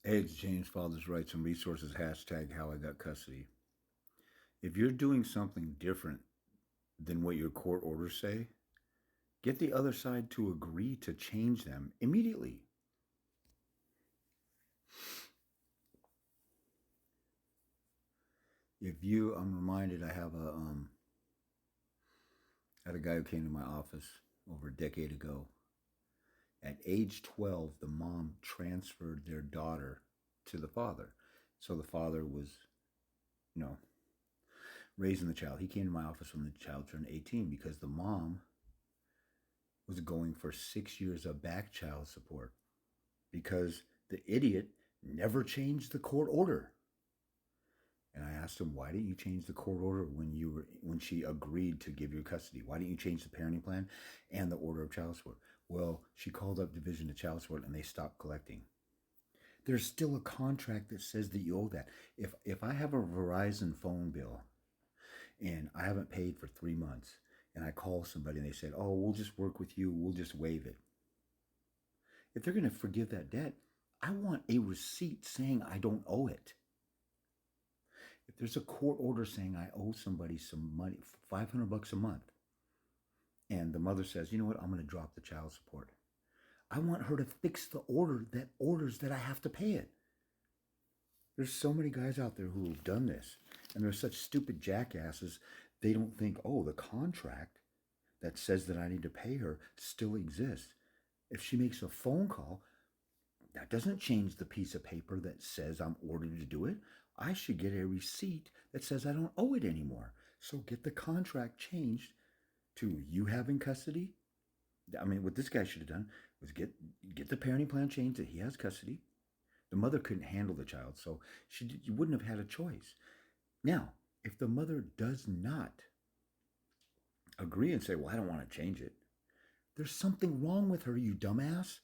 Hey, it's James, Father's Rights and Resources, hashtag how I got custody. If you're doing something different than what your court orders say, get the other side to agree to change them immediately. I'm reminded I had a guy who came to my office over a decade ago. At age 12, the mom transferred their daughter to the father. So the father was, you know, raising the child. He came to my office when the child turned 18 because the mom was going for 6 years of back child support because the idiot never changed the court order. And I asked him, why didn't you change the court order when she agreed to give you custody? Why didn't you change the parenting plan and the order of child support? Well, she called up Division of Child Support and they stopped collecting. There's still a contract that says that you owe that. If I have a Verizon phone bill and I haven't paid for 3 months and I call somebody and they said, oh, we'll just work with you, we'll just waive it. If they're going to forgive that debt, I want a receipt saying I don't owe it. If there's a court order saying I owe somebody some money, $500 a month, and the mother says, you know what, I'm going to drop the child support, I want her to fix the order that orders that I have to pay it. There's so many guys out there who have done this, and they're such stupid jackasses, they don't think, oh, the contract that says that I need to pay her still exists. If she makes a phone call, that doesn't change the piece of paper that says I'm ordered to do it. I should get a receipt that says I don't owe it anymore. So get the contract changed to you having custody. I mean, what this guy should have done was get the parenting plan changed that he has custody. The mother couldn't handle the child, so you wouldn't have had a choice. Now, if the mother does not agree and say, well, I don't want to change it, there's something wrong with her, you dumbass.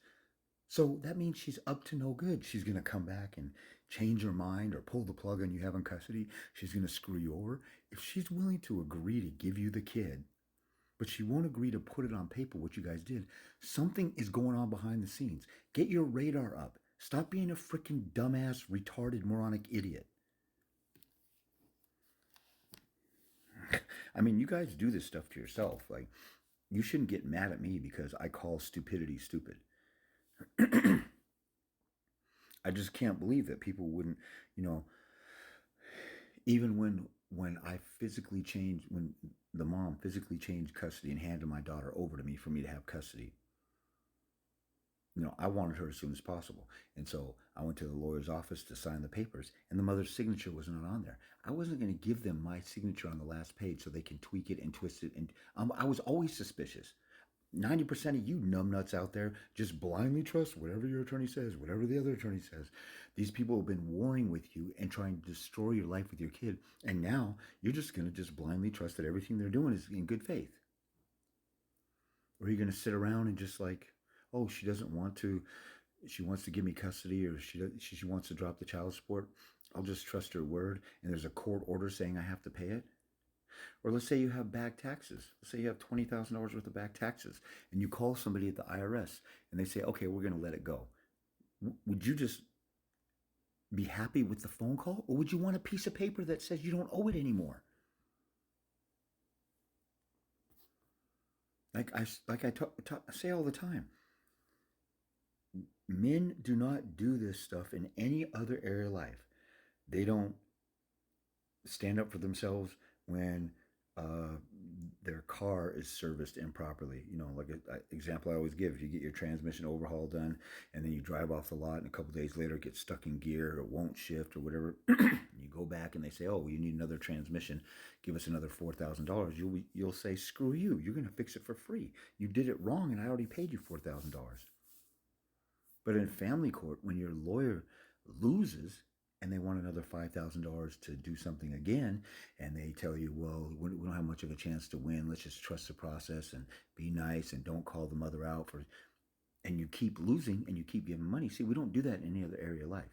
So that means she's up to no good. She's going to come back and change her mind or pull the plug on you having custody. She's going to screw you over. If she's willing to agree to give you the kid, but she won't agree to put it on paper, what you guys did, something is going on behind the scenes. Get your radar up. Stop being a freaking dumbass, retarded, moronic idiot. I mean, you guys do this stuff to yourself. Like, you shouldn't get mad at me because I call stupidity stupid. I just can't believe that people wouldn't, even when I physically changed, when the mom physically changed custody and handed my daughter over to me for me to have custody, I wanted her as soon as possible. And so I went to the lawyer's office to sign the papers, and the mother's signature was not on there. I wasn't going to give them my signature on the last page so they can tweak it and twist it. And I was always suspicious. 90% of you numbnuts out there just blindly trust whatever your attorney says, whatever the other attorney says. These people have been warring with you and trying to destroy your life with your kid. And now you're just going to just blindly trust that everything they're doing is in good faith. Or are you going to sit around and just like, oh, she doesn't want to, she wants to give me custody, or she wants to drop the child support. I'll just trust her word. And there's a court order saying I have to pay it. Or let's say you have back taxes. Let's say you have $20,000 worth of back taxes, and you call somebody at the IRS and they say, okay, we're going to let it go. Would you just be happy with the phone call, or would you want a piece of paper that says you don't owe it anymore? Like I say all the time, men do not do this stuff in any other area of life. They don't stand up for themselves when their car is serviced improperly. Like an example I always give: if you get your transmission overhaul done and then you drive off the lot and a couple days later it gets stuck in gear or won't shift or whatever, you go back and they say, oh, well, you need another transmission, give us another $4,000. You'll say, screw you, you're going to fix it for free. You did it wrong and I already paid you $4,000. But in family court, when your lawyer loses and they want another $5,000 to do something again, and they tell you, well, we don't have much of a chance to win, let's just trust the process and be nice and don't call the mother out for, and you keep losing and you keep giving money. See, we don't do that in any other area of life.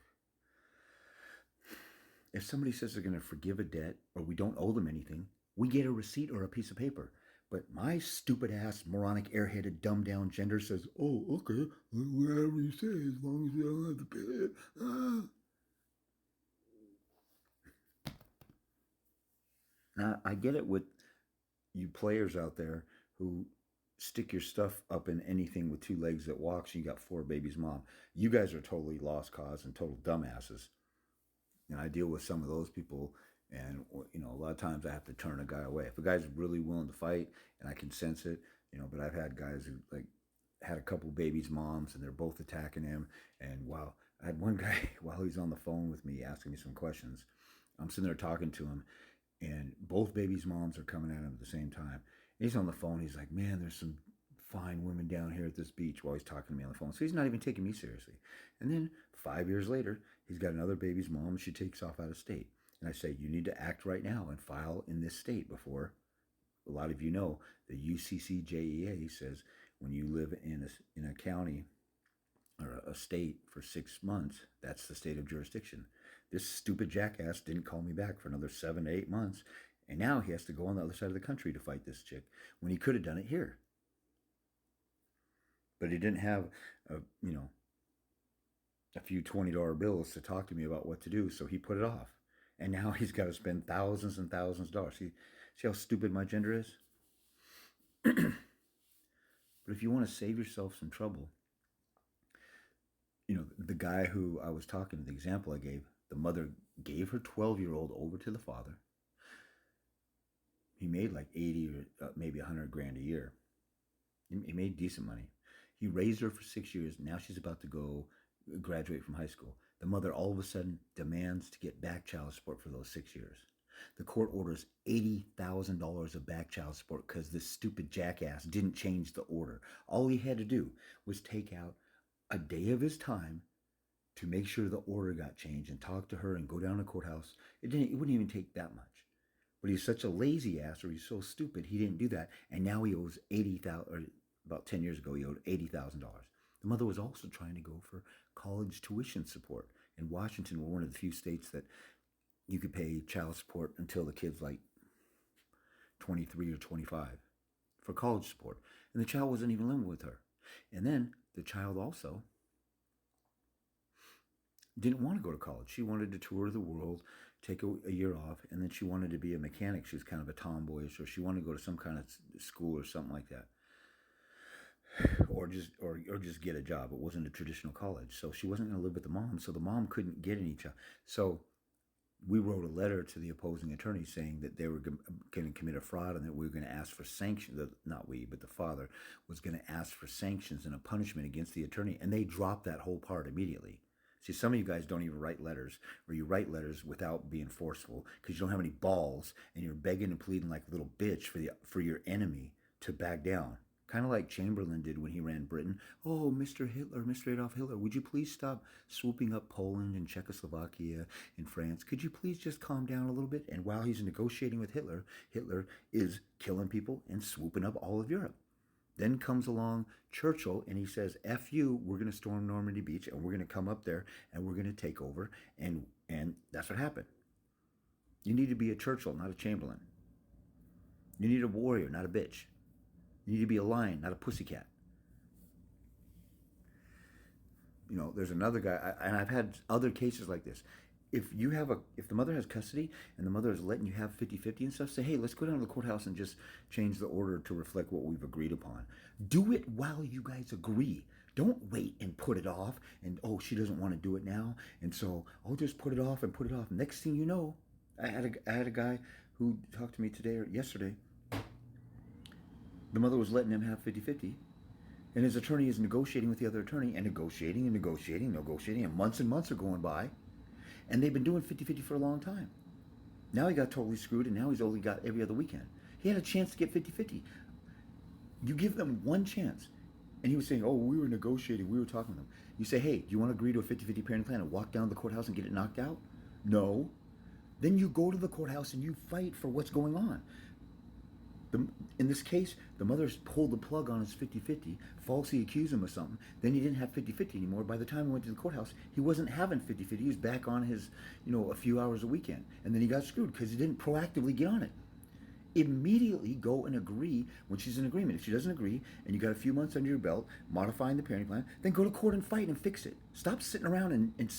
If somebody says they're going to forgive a debt or we don't owe them anything, we get a receipt or a piece of paper. But my stupid ass, moronic, airheaded, dumbed down gender says, oh, okay, whatever you say, as long as you don't have to pay it. Now, I get it with you players out there who stick your stuff up in anything with two legs that walks and you got four babies mom. You guys are totally lost cause and total dumbasses. And I deal with some of those people, and a lot of times I have to turn a guy away. If a guy's really willing to fight and I can sense it, but I've had guys who like had a couple babies moms and they're both attacking him. And wow, I had one guy while he's on the phone with me asking me some questions. I'm sitting there talking to him, and both babies' moms are coming at him at the same time. And he's on the phone. He's like, man, there's some fine women down here at this beach, while he's talking to me on the phone. So he's not even taking me seriously. And then 5 years later, he's got another baby's mom. She takes off out of state. And I say, you need to act right now and file in this state before. A lot of you know the UCCJEA says when you live in a county or a state for 6 months, that's the state of jurisdiction. This stupid jackass didn't call me back for another 7 to 8 months, and now he has to go on the other side of the country to fight this chick when he could have done it here. But he didn't have a few $20 bills to talk to me about what to do, so he put it off. And now he's got to spend thousands and thousands of dollars. See how stupid my gender is? But if you want to save yourself some trouble, the guy who I was talking to, the example I gave, the mother gave her 12-year-old over to the father. He made like 80 or maybe 100 grand a year. He made decent money. He raised her for 6 years. Now she's about to go graduate from high school. The mother all of a sudden demands to get back child support for those 6 years. The court orders $80,000 of back child support because this stupid jackass didn't change the order. All he had to do was take out a day of his time to make sure the order got changed and talk to her and go down to the courthouse. It wouldn't even take that much. But he's such a lazy ass, or he's so stupid, he didn't do that. And now he owes $80,000, or about 10 years ago, he owed $80,000. The mother was also trying to go for college tuition support. In Washington, we're one of the few states that you could pay child support until the kid's like 23 or 25 for college support. And the child wasn't even living with her. And then the child also didn't want to go to college. She wanted to tour the world, take a year off, and then she wanted to be a mechanic. She was kind of a tomboyish, or she wanted to go to some kind of school or something like that. Or just get a job. It wasn't a traditional college. So she wasn't going to live with the mom, so the mom couldn't get any child. So we wrote a letter to the opposing attorney saying that they were going to commit a fraud and that we were going to ask for sanctions. Not we, but the father was going to ask for sanctions and a punishment against the attorney. And they dropped that whole part immediately. See, some of you guys don't even write letters, or you write letters without being forceful because you don't have any balls, and you're begging and pleading like a little bitch for your enemy to back down. Kind of like Chamberlain did when he ran Britain. Oh, Mr. Hitler, Mr. Adolf Hitler, would you please stop swooping up Poland and Czechoslovakia and France? Could you please just calm down a little bit? And while he's negotiating with Hitler, Hitler is killing people and swooping up all of Europe. Then comes along Churchill and he says, F you, we're going to storm Normandy Beach and we're going to come up there and we're going to take over. And that's what happened. You need to be a Churchill, not a Chamberlain. You need a warrior, not a bitch. You need to be a lion, not a pussycat. There's another guy, and I've had other cases like this. If the mother has custody and the mother is letting you have 50-50 and stuff, say, hey, let's go down to the courthouse and just change the order to reflect what we've agreed upon. Do it while you guys agree. Don't wait and put it off and, oh, she doesn't want to do it now, and so I'll just put it off and put it off. Next thing you know, I had a guy who talked to me today or yesterday. The mother was letting him have 50-50. And his attorney is negotiating with the other attorney and negotiating, and months are going by. And they've been doing 50-50 for a long time. Now he got totally screwed, and now he's only got every other weekend. He had a chance to get 50-50. You give them one chance. And he was saying, oh, we were negotiating, we were talking to them. You say, hey, do you want to agree to a 50-50 parenting plan and walk down to the courthouse and get it knocked out? No. Then you go to the courthouse and you fight for what's going on. In this case, the mother's pulled the plug on his 50-50, falsely accused him of something. Then he didn't have 50-50 anymore. By the time he went to the courthouse, he wasn't having 50-50. He was back on his, a few hours a weekend. And then he got screwed because he didn't proactively get on it. immediately go and agree when she's in agreement. If she doesn't agree and you got a few months under your belt modifying the parenting plan, then go to court and fight and fix it. Stop sitting around and